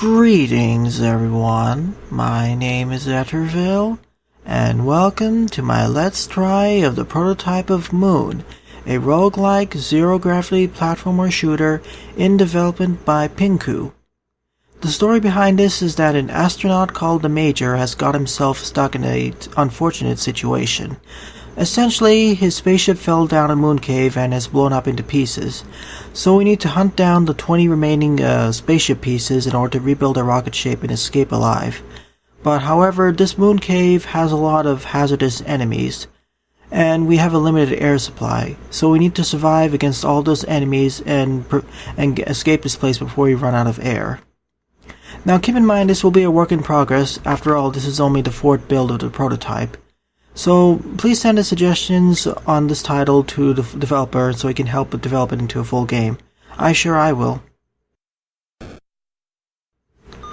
Greetings everyone, my name is Etterville, and welcome to my Let's Try of the prototype of MòON, a roguelike zero-gravity platformer shooter in development by Pinqu. The story behind this is that an astronaut called the Major has got himself stuck in an unfortunate situation. Essentially, his spaceship fell down a mooncave and has blown up into pieces, so we need to hunt down the 20 remaining spaceship pieces in order to rebuild a rocket ship and escape alive. But however, this mooncave has a lot of hazardous enemies, and we have a limited air supply, so we need to survive against all those enemies and escape this place before we run out of air. Now keep in mind this will be a work in progress. After all, this is only the fourth build of the prototype. So please send us suggestions on this title to the developer so he can help develop it into a full game. I will.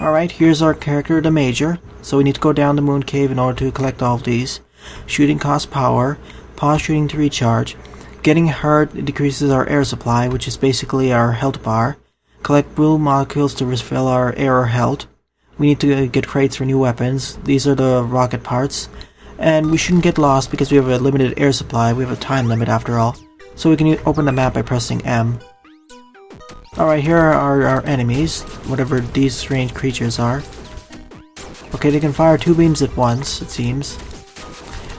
Alright, here's our character, the Major. So we need to go down the mooncave in order to collect all of these. Shooting costs power, pause shooting to recharge. Getting hurt decreases our air supply, which is basically our health bar. Collect blue molecules to refill our air or health. We need to get crates for new weapons. These are the rocket parts. And we shouldn't get lost because we have a limited air supply. We have a time limit after all. So we can open the map by pressing M. Alright, here are our enemies, whatever these strange creatures are. Okay, they can fire 2 beams at once, it seems.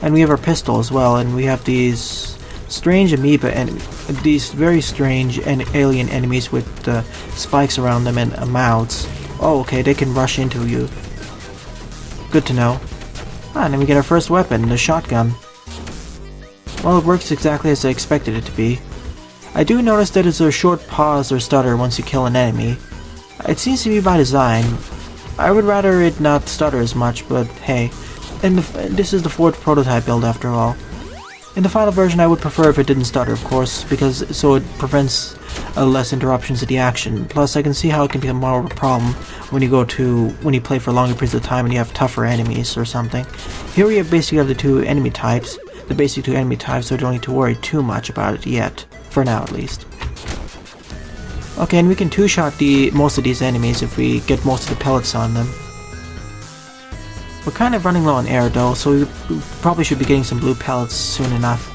And we have our pistol as well, and we have these strange amoeba and these very strange and alien enemies with spikes around them and mouths. Oh, okay, they can rush into you. Good to know. Ah, and then we get our first weapon, the shotgun. Well, it works exactly as I expected it to be. I do notice that it's a short pause or stutter once you kill an enemy. It seems to be by design. I would rather it not stutter as much, but hey. This is the fourth prototype build after all. In the final version I would prefer if it didn't stutter, of course, so it prevents less interruptions to the action. Plus I can see how it can become more of a problem when you play for longer periods of time and you have tougher enemies or something. Here we have basically the two enemy types, so we don't need to worry too much about it yet, for now at least. Okay, and we can two-shot most of these enemies if we get most of the pellets on them. We're kind of running low on air though, so we probably should be getting some blue pellets soon enough.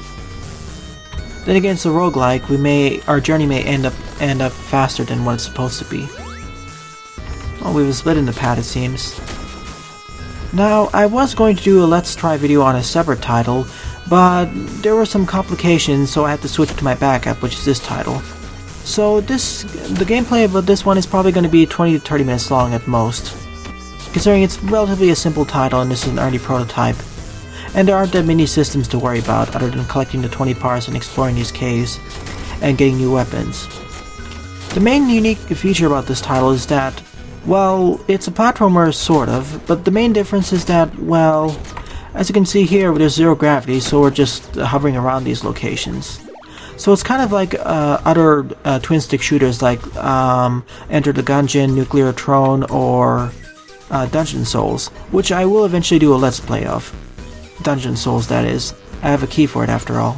Then again, it's a roguelike. Our journey may end up faster than what it's supposed to be. Oh, we have a split in the pad, it seems. Now, I was going to do a Let's Try video on a separate title, but there were some complications, so I had to switch to my backup, which is this title. So the gameplay of this one is probably going to be 20 to 30 minutes long at most, considering it's relatively a simple title and this is an early prototype. And there aren't that many systems to worry about other than collecting the 20 parts and exploring these caves and getting new weapons. The main unique feature about this title is that, well, it's a platformer sort of, but the main difference is that, well, as you can see here, there's zero gravity, so we're just hovering around these locations. So it's kind of like other twin-stick shooters like Enter the Gungeon, Nuclear Throne, or Dungeon Souls, which I will eventually do a Let's Play of. Dungeon Souls, that is. I have a key for it after all.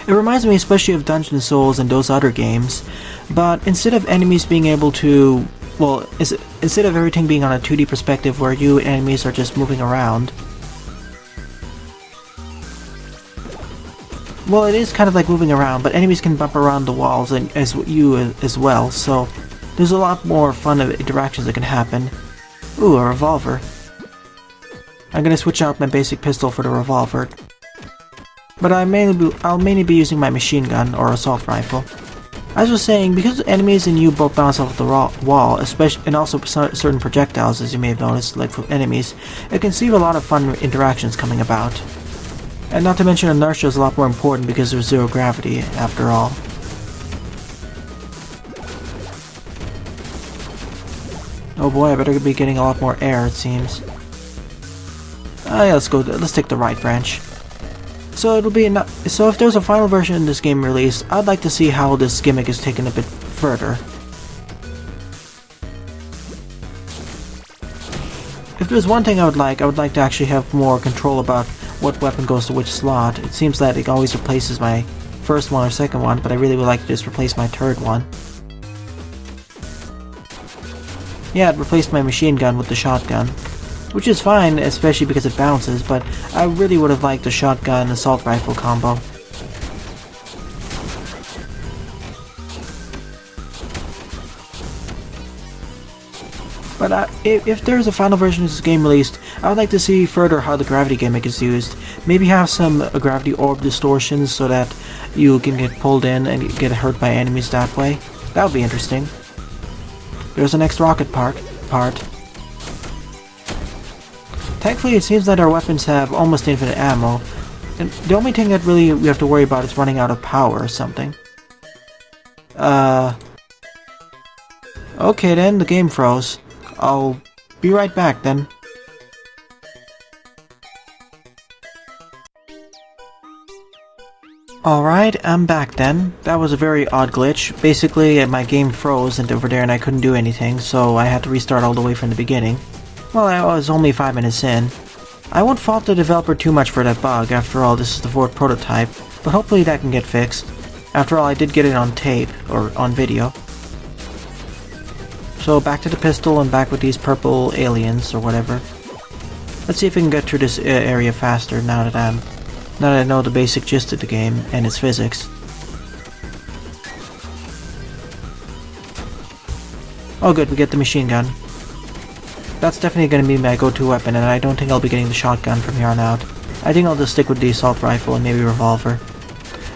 It reminds me especially of Dungeon Souls and those other games, but instead of enemies being able to... well, instead of everything being on a 2D perspective where you enemies are just moving around... well, it is kind of like moving around, but enemies can bump around the walls as well, so there's a lot more fun of interactions that can happen. Ooh, a revolver. I'm gonna switch out my basic pistol for the revolver. But I'll mainly be using my machine gun or assault rifle. As I was saying, because enemies and you both bounce off the wall, and also certain projectiles, as you may have noticed, like from enemies, it can see a lot of fun interactions coming about. And not to mention inertia is a lot more important because there's zero gravity, after all. Oh boy, I better be getting a lot more air, it seems. Yeah, let's take the right branch. So so if there's a final version in this game released, I'd like to see how this gimmick is taken a bit further. If there's one thing I would like to actually have more control about what weapon goes to which slot. It seems that it always replaces my first one or second one, but I really would like to just replace my third one. Yeah, it replaced my machine gun with the shotgun. Which is fine, especially because it bounces, but I really would have liked the shotgun assault rifle combo. But if there's a final version of this game released, I would like to see further how the gravity gimmick is used. Maybe have some gravity orb distortions so that you can get pulled in and get hurt by enemies that way. That would be interesting. There's the next rocket part. Thankfully, it seems that our weapons have almost infinite ammo, and the only thing that really we have to worry about is running out of power or something. Okay then, the game froze. I'll be right back then. Alright, I'm back then. That was a very odd glitch. Basically, my game froze over there and I couldn't do anything, so I had to restart all the way from the beginning. Well, I was only 5 minutes in. I won't fault the developer too much for that bug, after all this is the 4th prototype, but hopefully that can get fixed. After all, I did get it on tape, or on video. So back to the pistol and back with these purple aliens, or whatever. Let's see if we can get through this area faster now that I know the basic gist of the game and its physics. Oh good, we get the machine gun. That's definitely going to be my go-to weapon, and I don't think I'll be getting the shotgun from here on out. I think I'll just stick with the assault rifle and maybe revolver.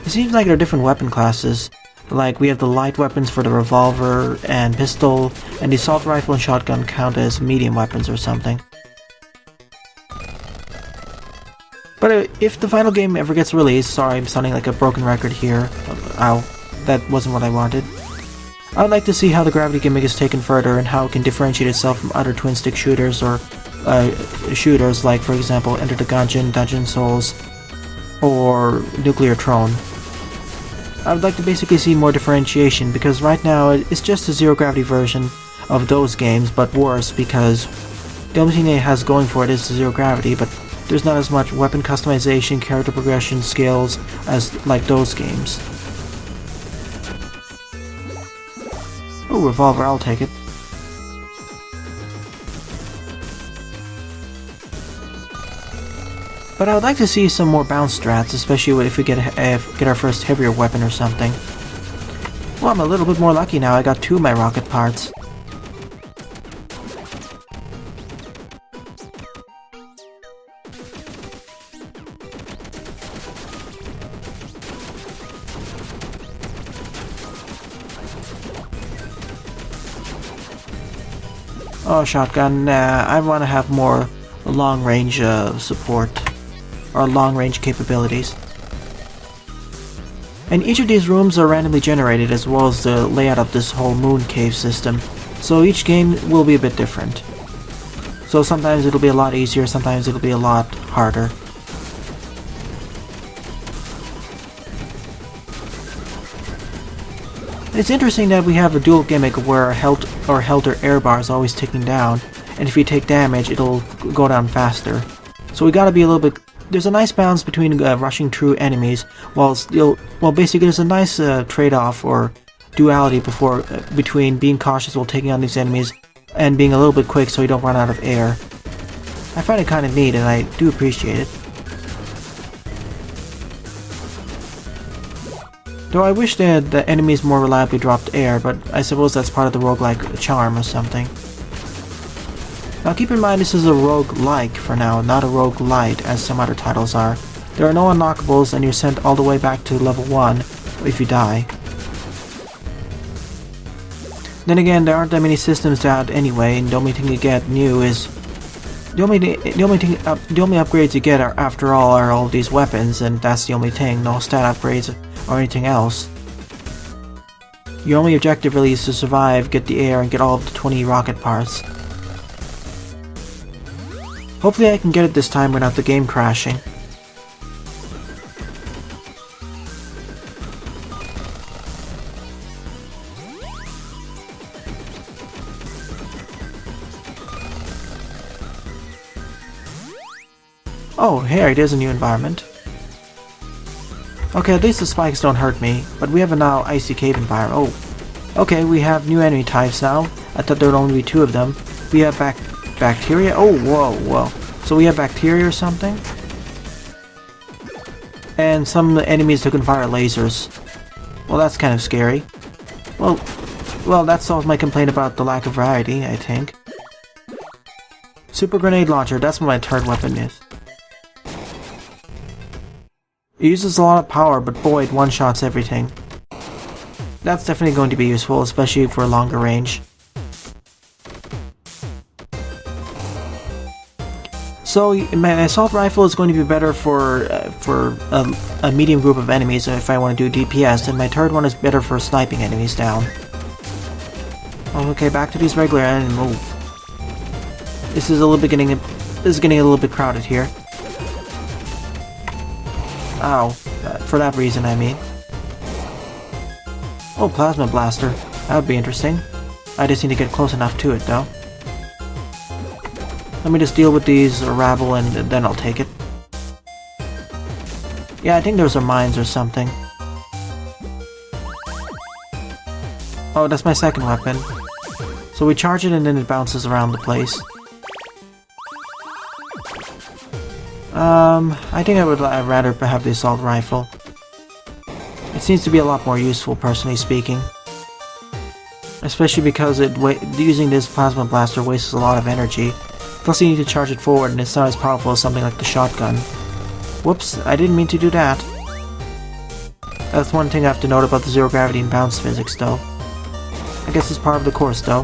It seems like there are different weapon classes. Like, we have the light weapons for the revolver and pistol, and the assault rifle and shotgun count as medium weapons or something. But if the final game ever gets released, sorry I'm sounding like a broken record here, ow, that wasn't what I wanted. I would like to see how the gravity gimmick is taken further and how it can differentiate itself from other twin-stick shooters or shooters like, for example, Enter the Gungeon, Dungeon Souls, or Nuclear Throne. I would like to basically see more differentiation because right now it's just a zero-gravity version of those games, but worse because the only thing it has going for it is zero gravity, but there's not as much weapon customization, character progression, skills as like those games. Oh, revolver, I'll take it. But I would like to see some more bounce strats, especially if we get our first heavier weapon or something. Well, I'm a little bit more lucky now, I got 2 of my rocket parts. Oh, shotgun, nah, I want to have more long-range support, or long-range capabilities. And each of these rooms are randomly generated as well as the layout of this whole mooncave system, so each game will be a bit different. So sometimes it'll be a lot easier, sometimes it'll be a lot harder. It's interesting that we have a dual gimmick where our health or air bar is always ticking down, and if you take damage, it'll go down faster. So we gotta be a little bit. There's a nice balance between rushing through enemies, while basically there's a nice trade-off or duality between being cautious while taking on these enemies and being a little bit quick so you don't run out of air. I find it kind of neat, and I do appreciate it. Though I wish that the enemies more reliably dropped air, but I suppose that's part of the roguelike charm or something. Now keep in mind this is a roguelike for now, not a roguelite as some other titles are. There are no unlockables and you're sent all the way back to level 1 if you die. Then again, there aren't that many systems to add anyway, and the only thing you get new is... The only upgrades you get are, after all these weapons, and that's the only thing, no stat upgrades or anything else. Your only objective really is to survive, get the air, and get all of the 20 rocket parts. Hopefully I can get it this time without the game crashing. Oh, here it is a new environment. Okay, at least the spikes don't hurt me, but we have a now icy cave environment. Oh, okay, we have new enemy types now. I thought there would only be 2 of them. We have bacteria. Oh, whoa. So we have bacteria or something? And some enemies that can fire lasers. Well, that's kind of scary. Well, that solves my complaint about the lack of variety, I think. Super grenade launcher, that's what my 3rd weapon is. It uses a lot of power, but boy, it one-shots everything. That's definitely going to be useful, especially for longer range. So my assault rifle is going to be better for a medium group of enemies if I want to do DPS, and my 3rd one is better for sniping enemies down. Okay, back to these regular enemies. This is getting a little bit crowded here. Ow, for that reason, I mean. Oh, plasma blaster. That would be interesting. I just need to get close enough to it, though. Let me just deal with these rabble and then I'll take it. Yeah, I think those are mines or something. Oh, that's my 2nd weapon. So we charge it and then it bounces around the place. I think I'd rather have the assault rifle. It seems to be a lot more useful, personally speaking. Especially because using this plasma blaster wastes a lot of energy. Plus you need to charge it forward and it's not as powerful as something like the shotgun. Whoops, I didn't mean to do that. That's one thing I have to note about the zero gravity and bounce physics, though. I guess it's part of the course, though.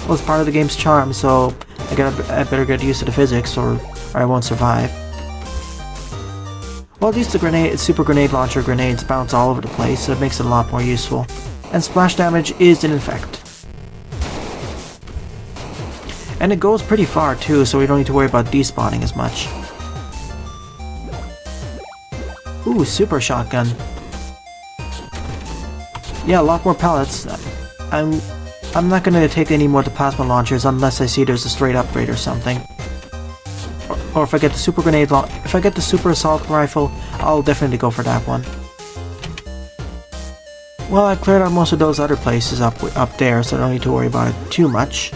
Well, it's part of the game's charm, so I better get used to the physics or I won't survive. Well, at least the super grenade launcher grenades bounce all over the place, so it makes it a lot more useful. And splash damage is in effect. And it goes pretty far too, so we don't need to worry about despawning as much. Ooh, super shotgun. Yeah, a lot more pellets. I'm not gonna take any more of the plasma launchers unless I see there's a straight upgrade or something. Or if I get the super grenade if I get the super assault rifle, I'll definitely go for that one. Well, I've cleared out most of those other places up there, so I don't need to worry about it too much.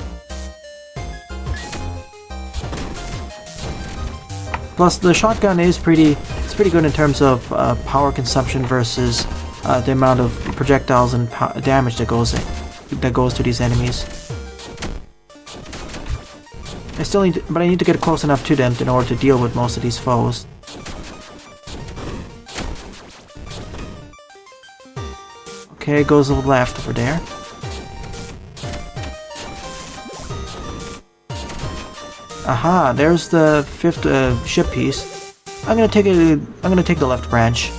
Plus, the shotgun is pretty good in terms of power consumption versus the amount of projectiles and damage that goes to these enemies. But I need to get close enough to them in order to deal with most of these foes. Okay, it goes to the left over there. Aha, there's the 5th ship piece. I'm gonna take the left branch.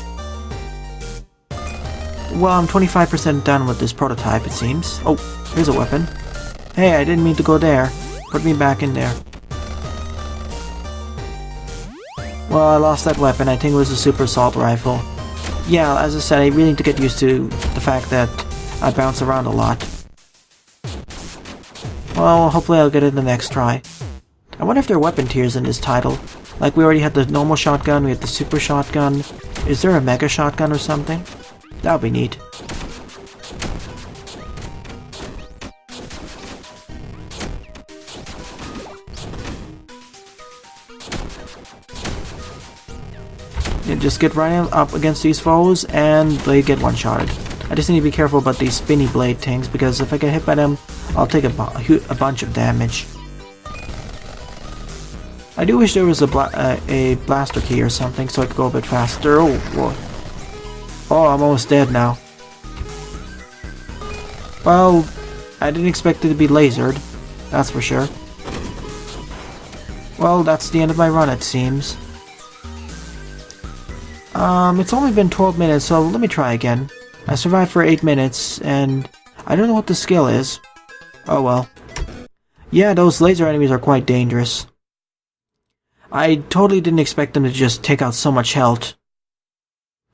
Well, I'm 25% done with this prototype, it seems. Oh, here's a weapon. Hey, I didn't mean to go there. Put me back in there. Well, I lost that weapon. I think it was a super assault rifle. Yeah, as I said, I really need to get used to the fact that I bounce around a lot. Well, hopefully I'll get it in the next try. I wonder if there are weapon tiers in this title. Like, we already had the normal shotgun, we had the super shotgun. Is there a mega shotgun or something? That would be neat. You just get right up against these foes and they get one-shotted. I just need to be careful about these spinny blade things because if I get hit by them, I'll take a bunch of damage. I do wish there was a blaster key or something so I could go a bit faster. Oh, whoa. Oh, I'm almost dead now. Well, I didn't expect it to be lasered, that's for sure. Well, that's the end of my run, it seems. It's only been 12 minutes, so let me try again. I survived for 8 minutes, and I don't know what the skill is. Oh well. Yeah, those laser enemies are quite dangerous. I totally didn't expect them to just take out so much health.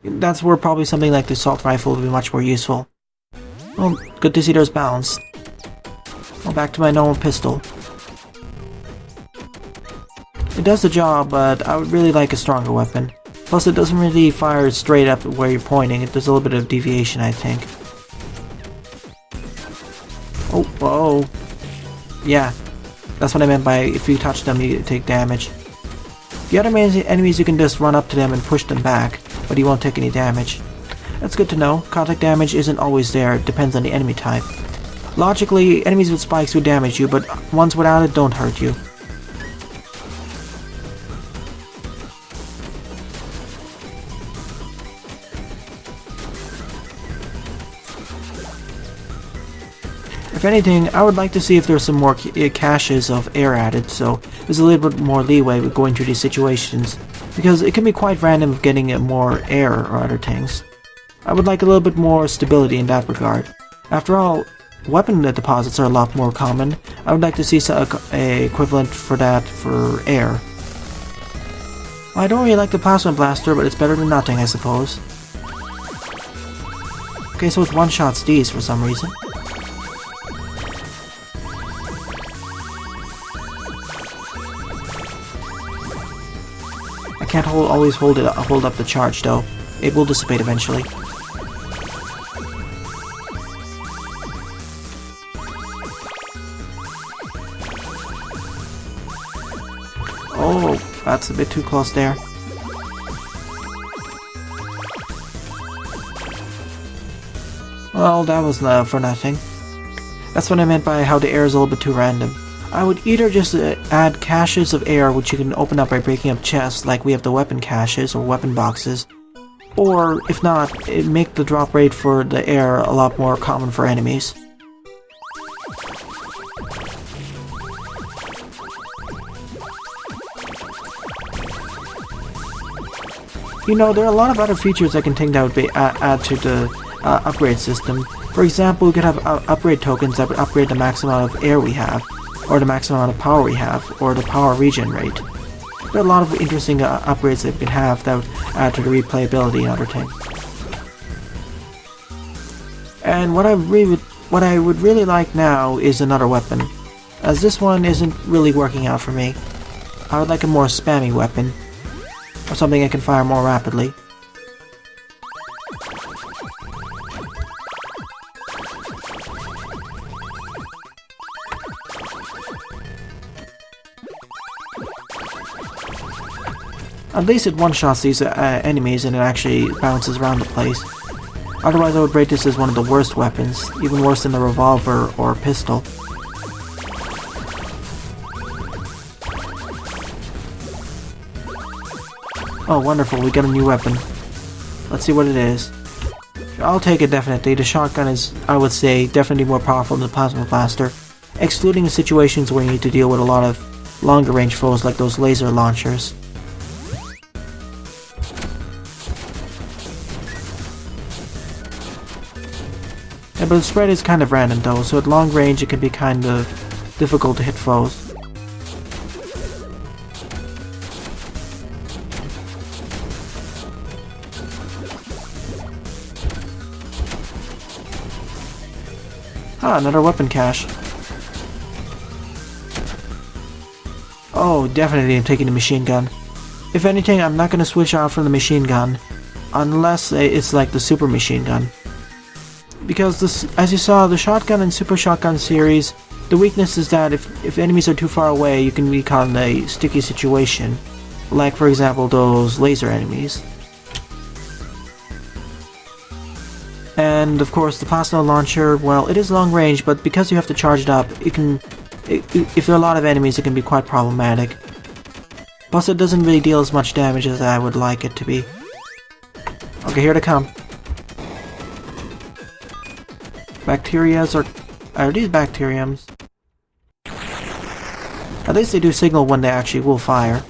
That's where probably something like the assault rifle would be much more useful. Well, good to see there's balance. Well, back to my normal pistol. It does the job, but I would really like a stronger weapon. Plus, it doesn't really fire straight up where you're pointing. There's a little bit of deviation, I think. Oh, whoa. Yeah, that's what I meant by if you touch them, you take damage. The other enemies, you can just run up to them and push them back, but you won't take any damage. That's good to know. Contact damage isn't always there, it depends on the enemy type. Logically, enemies with spikes would damage you, but ones without it don't hurt you. If anything, I would like to see if there's some more caches of air added, so there's a little bit more leeway with going through these situations, because it can be quite random of getting more air or other things. I would like a little bit more stability in that regard. After all, weapon deposits are a lot more common. I would like to see a equivalent for that for air. I don't really like the plasma blaster, but it's better than nothing, I suppose. Okay, so it one-shots these for some reason. I can't always hold up the charge though. It will dissipate eventually. Oh, that's a bit too close there. Well, that was for nothing. That's what I meant by how the air is a little bit too random. I would either just add caches of air which you can open up by breaking up chests like we have the weapon caches or weapon boxes, or if not, make the drop rate for the air a lot more common for enemies. You know, there are a lot of other features I can think that would be add to the upgrade system. For example, we could have upgrade tokens that would upgrade the max amount of air we have, or the maximum amount of power we have, or the power regen rate. There are a lot of interesting upgrades that we can have that would add to the replayability and other things. And what I would really like now is another weapon, as this one isn't really working out for me. I would like a more spammy weapon, or something I can fire more rapidly. At least it one-shots these enemies and it actually bounces around the place. Otherwise I would rate this as one of the worst weapons, even worse than the revolver or pistol. Oh wonderful, we got a new weapon. Let's see what it is. I'll take it definitely. The shotgun is, I would say, definitely more powerful than the plasma blaster, excluding the situations where you need to deal with a lot of longer range foes like those laser launchers. Yeah, but the spread is kind of random though, so at long range it can be kind of difficult to hit foes. Ah, another weapon cache. Oh, definitely I'm taking the machine gun. If anything, I'm not going to switch out from the machine gun, unless it's like the super machine gun. Because this, as you saw, the shotgun and super shotgun series, the weakness is that if enemies are too far away, you can be caught in a sticky situation. Like, for example, those laser enemies. And, of course, the plasma launcher, well, it is long range, but because you have to charge it up, if there are a lot of enemies, it can be quite problematic. Plus, it doesn't really deal as much damage as I would like it to be. Okay, here they come. Bacterias are these bacteriums? At least they do signal when they actually will fire.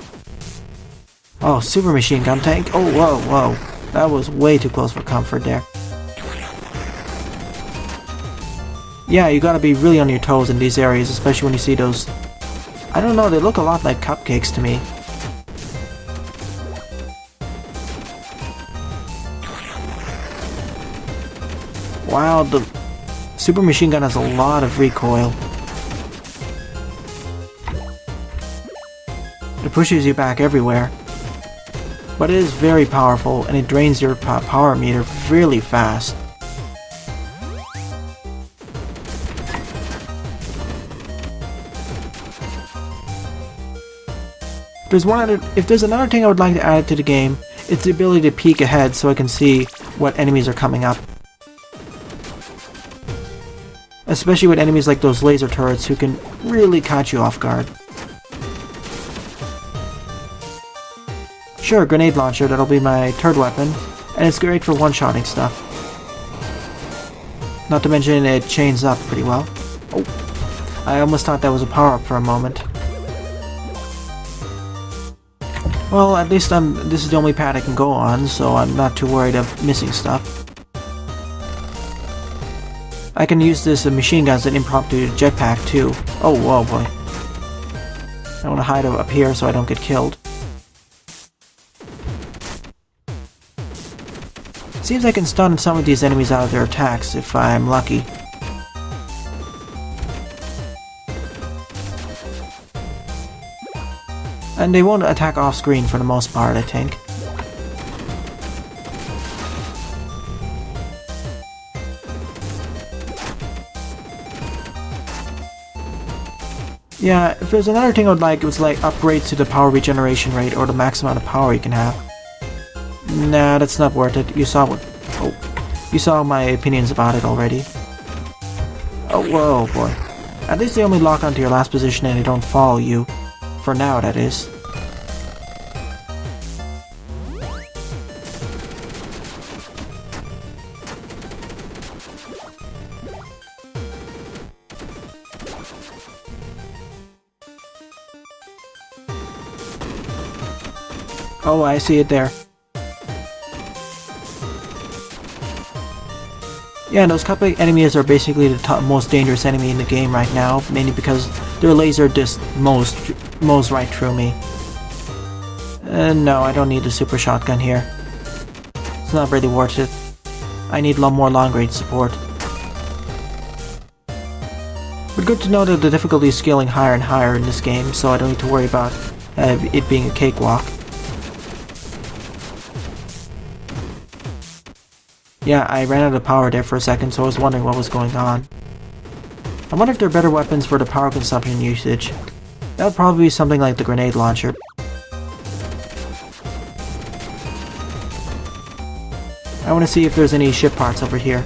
Oh, super machine gun tank. Oh, whoa, whoa. That was way too close for comfort there. Yeah, you gotta be really on your toes in these areas, especially when you see those... I don't know, they look a lot like cupcakes to me. Wow, the super machine gun has a lot of recoil. It pushes you back everywhere. But it is very powerful, and it drains your power meter really fast. If there's another thing I would like to add to the game, it's the ability to peek ahead so I can see what enemies are coming up. Especially with enemies like those laser turrets who can really catch you off guard. Sure, grenade launcher, that'll be my third weapon, and it's great for one-shotting stuff. Not to mention it chains up pretty well. Oh, I almost thought that was a power-up for a moment. Well, at least this is the only pad I can go on, so I'm not too worried of missing stuff. I can use this machine gun as an impromptu jetpack too. Oh, whoa boy. I want to hide up here so I don't get killed. Seems I can stun some of these enemies out of their attacks if I'm lucky. And they won't attack off screen for the most part, I think. Yeah, if there's another thing I would like, it was like upgrades to the power regeneration rate or the max amount of power you can have. Nah, that's not worth it. You saw my opinions about it already. Oh, whoa, boy. At least they only lock onto your last position and they don't follow you. For now, that is. Oh, I see it there. Yeah, those cupcake enemies are basically the most dangerous enemy in the game right now, mainly because their laser just mows right through me. No, I don't need the super shotgun here. It's not really worth it. I need a lot more long-range support. But good to know that the difficulty is scaling higher and higher in this game, so I don't need to worry about it being a cakewalk. Yeah, I ran out of power there for a second, so I was wondering what was going on. I wonder if there are better weapons for the power consumption usage. That would probably be something like the grenade launcher. I want to see if there's any ship parts over here.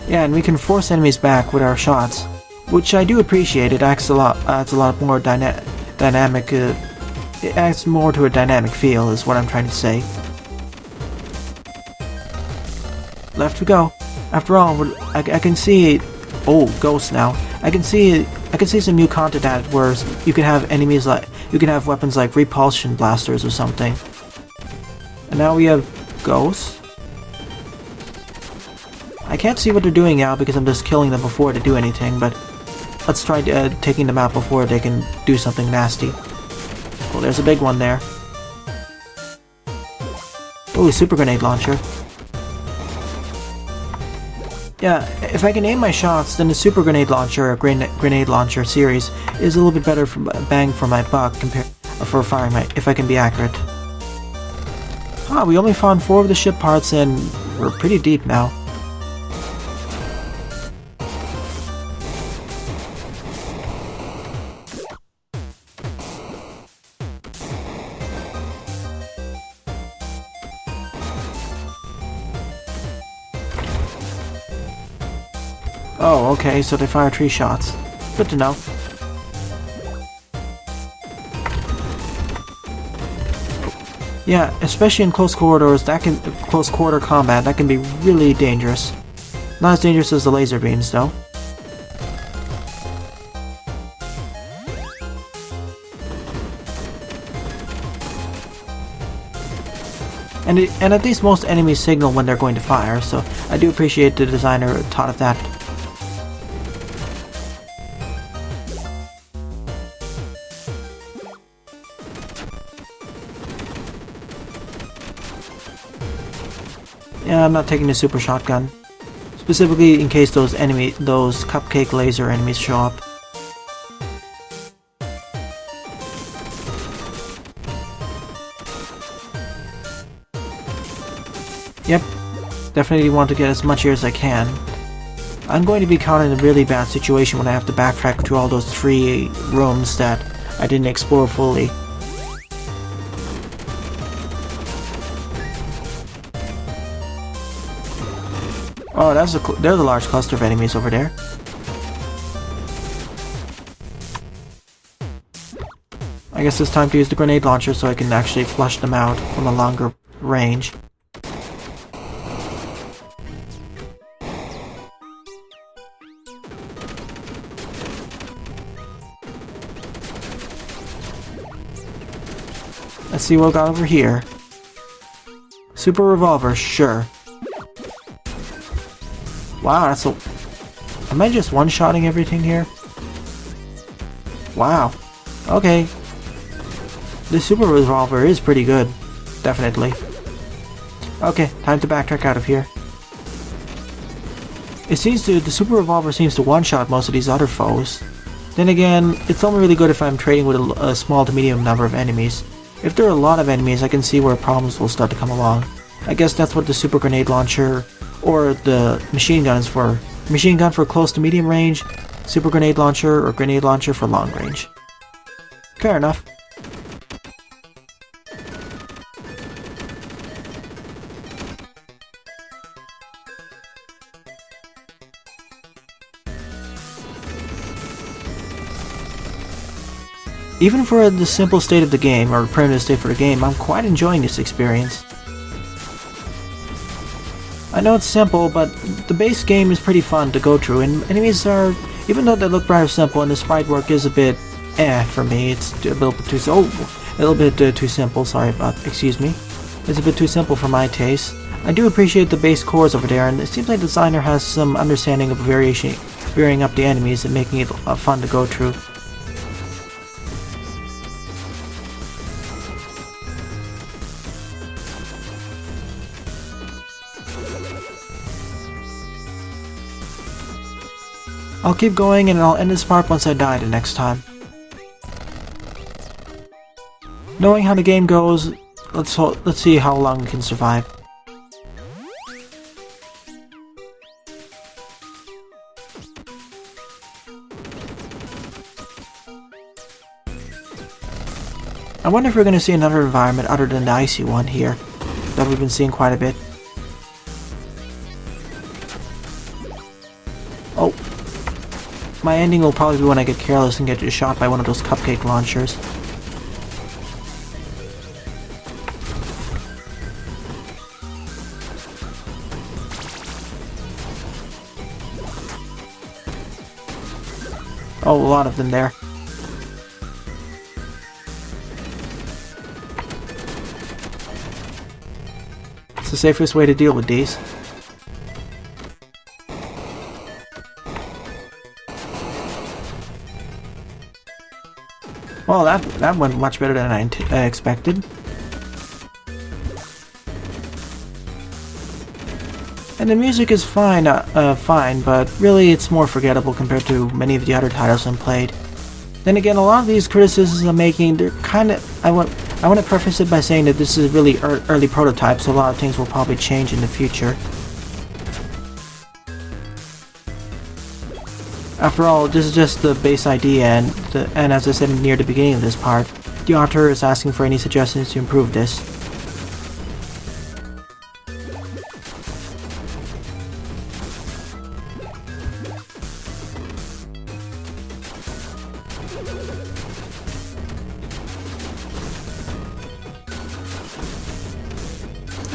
Yeah, and we can force enemies back with our shots, which I do appreciate. It adds a lot more dynamic. It adds more to a dynamic feel, is what I'm trying to say. Left we go. After all, I can see. Oh, ghosts now. I can see some new content added where you can have enemies like weapons like repulsion blasters or something. And now we have ghosts. I can't see what they're doing now because I'm just killing them before they do anything, but let's try taking them out before they can do something nasty. Oh, there's a big one there. Oh, super grenade launcher. Yeah, if I can aim my shots, then the super grenade launcher or grenade launcher series is a little bit better bang for my buck for firing if I can be accurate. Ah, we only found 4 of the ship parts and we're pretty deep now. Oh, okay, so they fire 3 shots. Good to know. Yeah, especially in close quarters, close quarter combat, that can be really dangerous. Not as dangerous as the laser beams, though. And at least most enemies signal when they're going to fire, so I do appreciate the designer thought of that. Yeah, I'm not taking the super shotgun. Specifically in case those cupcake laser enemies show up. Yep, definitely want to get as much here as I can. I'm going to be caught in a really bad situation when I have to backtrack through all those 3 rooms that I didn't explore fully. Oh, there's a large cluster of enemies over there. I guess it's time to use the grenade launcher so I can actually flush them out from a longer range. Let's see what we got over here. Super revolver, sure. Wow, that's a... Am I just one-shotting everything here? Wow. Okay. The super revolver is pretty good. Definitely. Okay, time to backtrack out of here. It seems to... The super revolver seems to one-shot most of these other foes. Then again, it's only really good if I'm trading with a small to medium number of enemies. If there are a lot of enemies, I can see where problems will start to come along. I guess that's what the super grenade launcher or the machine gun is for. Machine gun for close to medium range, super grenade launcher or grenade launcher for long range. Fair enough. Even for the simple state of the game, or primitive state for the game, I'm quite enjoying this experience. I know it's simple, but the base game is pretty fun to go through, and enemies are, even though they look rather simple and the sprite work is a bit for me, it's a little bit too simple, sorry about, excuse me. It's a bit too simple for my taste. I do appreciate the base cores over there, and it seems like the designer has some understanding of varying up the enemies and making it fun to go through. I'll keep going and I'll end this part once I die the next time. Knowing how the game goes, let's see how long we can survive. I wonder if we're going to see another environment other than the icy one here that we've been seeing quite a bit. Oh. My ending will probably be when I get careless and get shot by one of those cupcake launchers. Oh, a lot of them there. It's the safest way to deal with these. Well, that went much better than I expected. And the music is fine, but really it's more forgettable compared to many of the other titles I've played. Then again, a lot of these criticisms I'm making, they're kind of... I want to preface it by saying that this is really early prototype, so a lot of things will probably change in the future. After all, this is just the base idea, and as I said near the beginning of this part, the author is asking for any suggestions to improve this.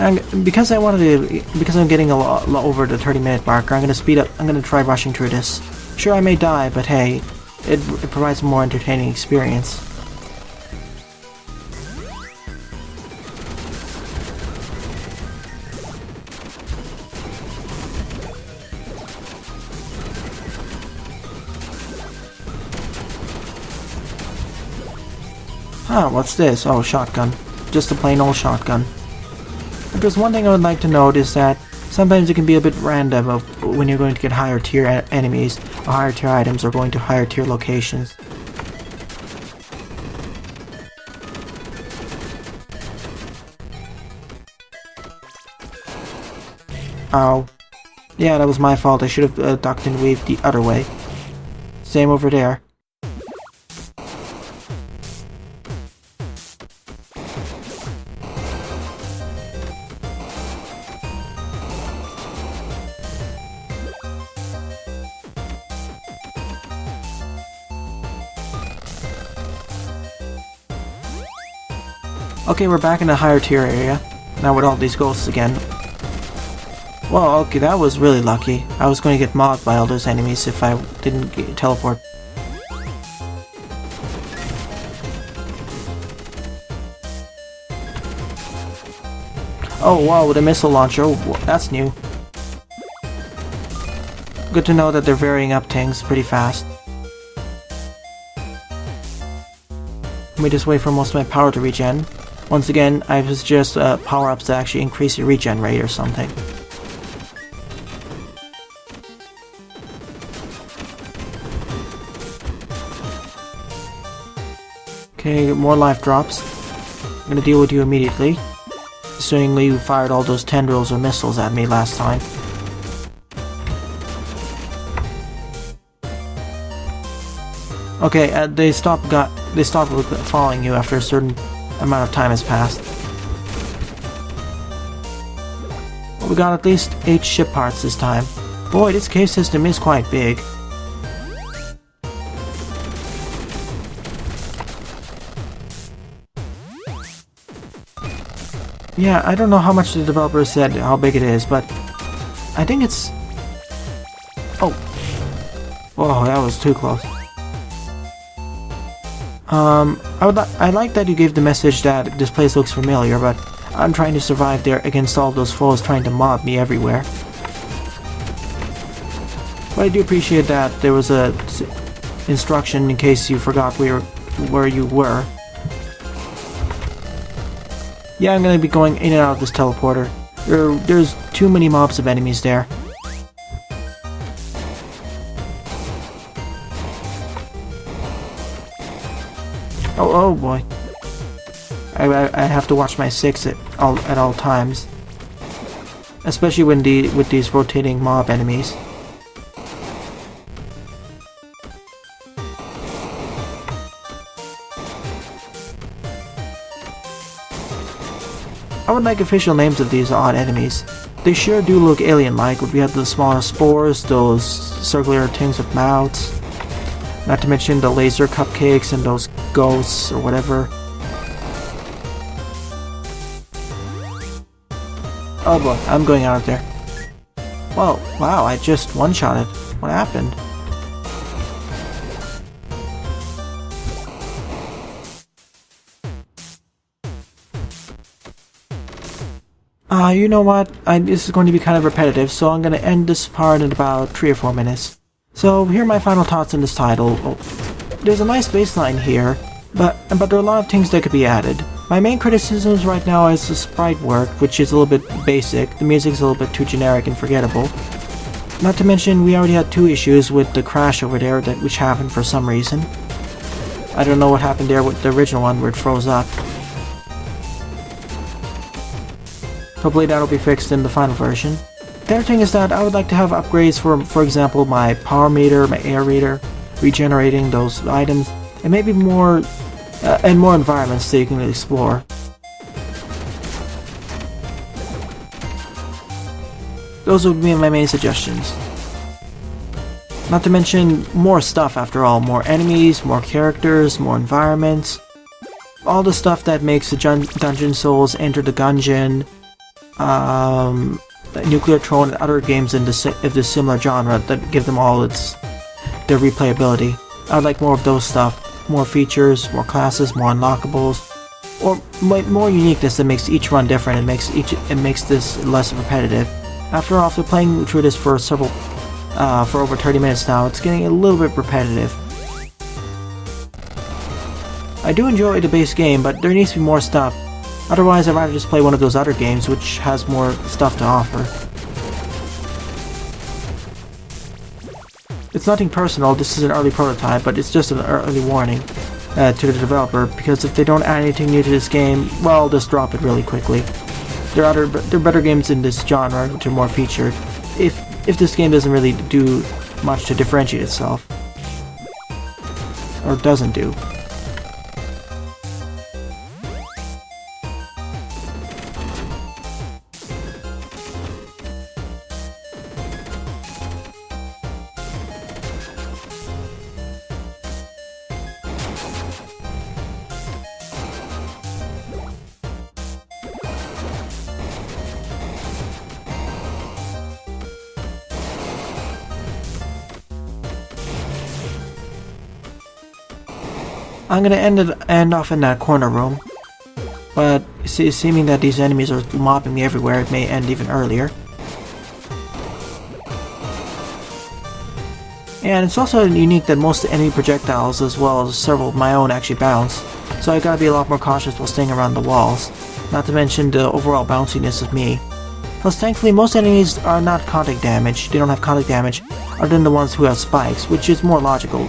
And because I'm getting a lot over the 30-minute mark, I'm gonna speed up. I'm gonna try rushing through this. Sure, I may die, but hey, it provides a more entertaining experience. Huh, what's this? Oh, shotgun. Just a plain old shotgun. If there's one thing I would like to note is that sometimes it can be a bit random of when you're going to get higher tier enemies, or higher tier items, or going to higher tier locations. Ow. Yeah, that was my fault. I should have ducked and weaved the other way. Same over there. Okay, we're back in the higher tier area. Now with all these ghosts again. Well, okay, that was really lucky. I was going to get mobbed by all those enemies if I didn't teleport. Oh wow, with a missile launcher. Oh, that's new. Good to know that they're varying up things pretty fast. Let me just wait for most of my power to regen. Once again, I would suggest power-ups to actually increase your regen rate or something. Okay, more life drops. I'm gonna deal with you immediately. Assuming you fired all those tendrils or missiles at me last time. Okay, they stopped following you after a certain amount of time has passed. Well, we got at least 8 ship parts this time. Boy, this cave system is quite big. Yeah, I don't know how much the developers said how big it is, but I think it's... Oh. Whoa, that was too close. I like that you gave the message that this place looks familiar, but I'm trying to survive there against all those foes trying to mob me everywhere. But I do appreciate that there was a instruction in case you forgot where you were. Yeah, I'm gonna be going in and out of this teleporter. There's too many mobs of enemies there. Oh boy. I have to watch my 6 at all times. Especially when with these rotating mob enemies. I would like official names of these odd enemies. They sure do look alien-like. We have the smaller spores, those circular things with mouths. Not to mention the laser cupcakes and those ghosts or whatever. Oh boy, I'm going out of there. Well, wow, I just one-shotted. What happened? You know what? This is going to be kind of repetitive, so I'm going to end this part in about 3 or 4 minutes. So, here are my final thoughts on this title. Oh, there's a nice baseline here, but there are a lot of things that could be added. My main criticisms right now is the sprite work, which is a little bit basic. The music's a little bit too generic and forgettable. Not to mention, we already had 2 issues with the crash over there, which happened for some reason. I don't know what happened there with the original one where it froze up. Hopefully that'll be fixed in the final version. The other thing is that I would like to have upgrades for example, my power meter, my air reader, regenerating those items, and maybe more environments that you can explore. Those would be my main suggestions. Not to mention more stuff after all, more enemies, more characters, more environments. All the stuff that makes the Dungeon Souls, Enter the Gungeon, Nuclear Throne and other games of this similar genre that give them all their replayability. I'd like more of those stuff. More features, more classes, more unlockables, or more uniqueness that makes each run different and makes this less repetitive. After all, after playing through this for over 30 minutes now, it's getting a little bit repetitive. I do enjoy the base game, but there needs to be more stuff. Otherwise, I'd rather just play one of those other games which has more stuff to offer. It's nothing personal, this is an early prototype, but it's just an early warning to the developer, because if they don't add anything new to this game, well, they'll just drop it really quickly. there are better games in this genre which are more featured. If this game doesn't really do much to differentiate itself, or doesn't do. I'm gonna end off in that corner room, but seeming that these enemies are mobbing me everywhere, it may end even earlier. And it's also unique that most enemy projectiles, as well as several of my own, actually bounce, so I gotta be a lot more cautious while staying around the walls, not to mention the overall bounciness of me. Plus, thankfully, most enemies are not contact damage. They don't have contact damage other than the ones who have spikes, which is more logical.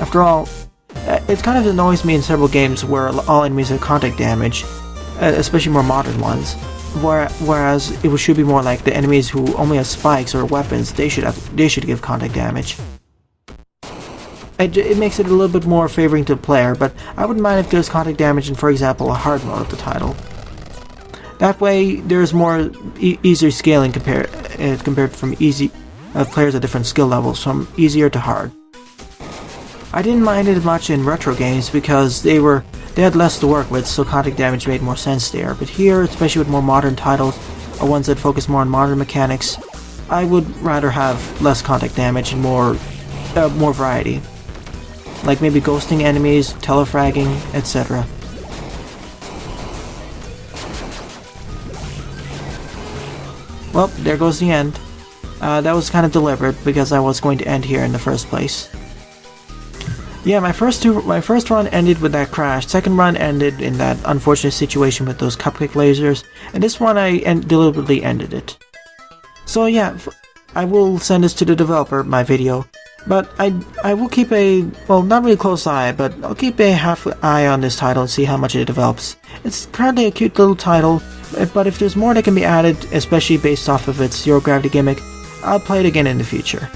After all, it kind of annoys me in several games where all enemies have contact damage, especially more modern ones, whereas it should be more like the enemies who only have spikes or weapons, they should give contact damage. It makes it a little bit more favoring to the player, but I wouldn't mind if there's contact damage in, for example, a hard mode of the title. That way, there's more easier scaling compared from easy players at different skill levels, from easier to hard. I didn't mind it much in retro games because they had less to work with, so contact damage made more sense there. But here, especially with more modern titles, or ones that focus more on modern mechanics, I would rather have less contact damage and more variety. Like maybe ghosting enemies, telefragging, etc. Well, there goes the end. That was kind of deliberate because I was going to end here in the first place. Yeah, my first run ended with that crash, second run ended in that unfortunate situation with those cupcake lasers, and this one I deliberately ended it. So yeah, I will send this to the developer, my video, but I will keep a, well, not really close eye, but I'll keep a half eye on this title and see how much it develops. It's currently a cute little title, but if there's more that can be added, especially based off of its zero gravity gimmick, I'll play it again in the future.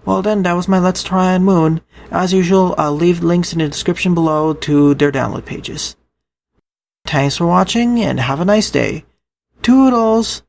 Well then, that was my Let's Try on MòÓN. As usual, I'll leave links in the description below to their download pages. Thanks for watching, and have a nice day. Toodles!